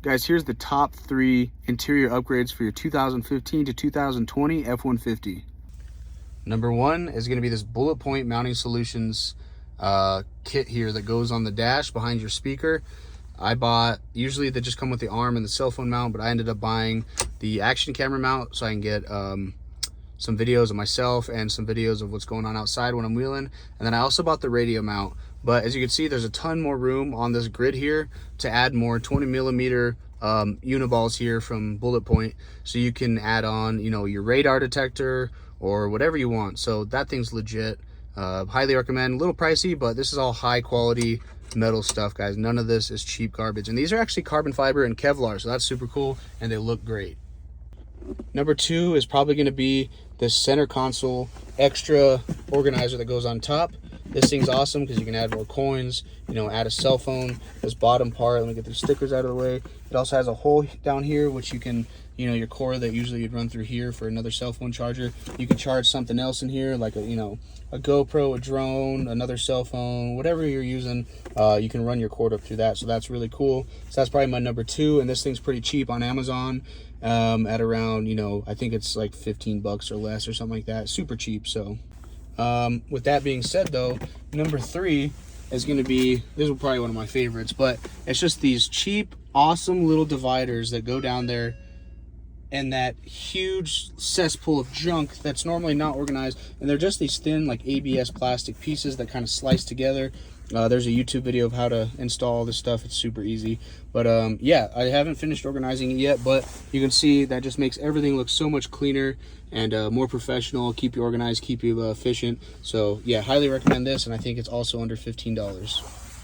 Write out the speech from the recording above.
Guys, here's the top 3 interior upgrades for your 2015 to 2020 F-150. Number 1 is going to be this Bulletpoint mounting solutions kit here that goes on the dash behind your speaker. I bought, usually they just come with the arm and the cell phone mount, but I ended up buying the action camera mount so I can get some videos of myself and some videos of what's going on outside when I'm wheeling. And then I also bought the radio mount. But as you can see, there's a ton more room on this grid here to add more 20mm uniballs here from Bulletpoint. So you can add on, you know, your radar detector or whatever you want. So that thing's legit. Highly recommend. A little pricey, but this is all high quality metal stuff, guys. None of this is cheap garbage. And these are actually carbon fiber and Kevlar, so that's super cool, and they look great. Number 2 is probably going to be this center console extra organizer that goes on top. This thing's awesome because you can add more coins, you know, add a cell phone. This bottom part, let me get the stickers out of the way. It also has a hole down here, which you can, you know, your cord that usually you'd run through here for another cell phone charger. You can charge something else in here, like a, you know, a GoPro, a drone, another cell phone, whatever you're using. You can run your cord up through that, so that's really cool. So that's probably my number 2, and this thing's pretty cheap on Amazon at around, you know, I think it's like 15 bucks or less or something like that. Super cheap. So with that being said, though, number 3 is going to be, this is probably one of my favorites, but it's just these cheap, awesome little dividers that go down there and that huge cesspool of junk that's normally not organized, and they're just these thin, like ABS plastic pieces that kind of slice together. There's a YouTube video of how to install all this stuff. It's super easy. But yeah, I haven't finished organizing it yet, but you can see that just makes everything look so much cleaner and more professional, keep you organized, keep you efficient. So yeah, highly recommend this, and I think it's also under $15.